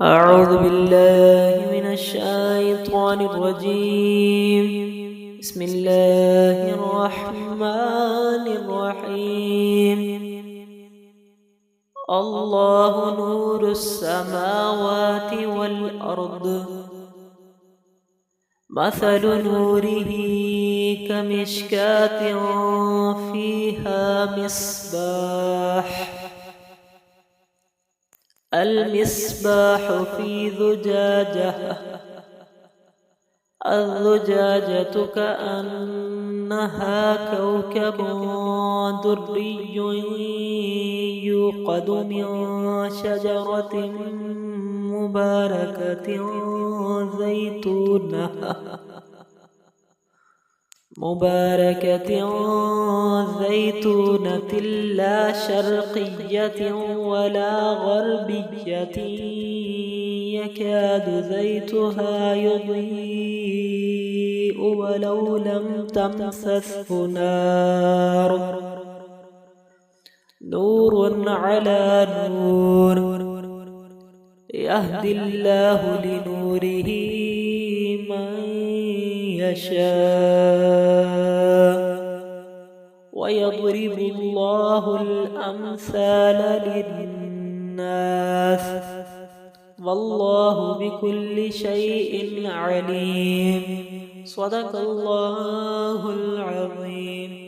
أعوذ بالله من الشيطان الرجيم. بسم الله الرحمن الرحيم. الله نور السماوات والأرض، مثل نوره كمشكاة فيها مصباح، المصباح في زجاجة، الزجاجة كأنها كوكب دري يوقد من شجرة مباركة زيتونة لا شرقية ولا غربية، يكاد زيتها يضيء ولو لم تمسسه نار، نور على نور، يهدي الله لنوره من يشاء، ويضرب الله الأمثال للناس، والله بكل شيء عليم. صدق الله العظيم.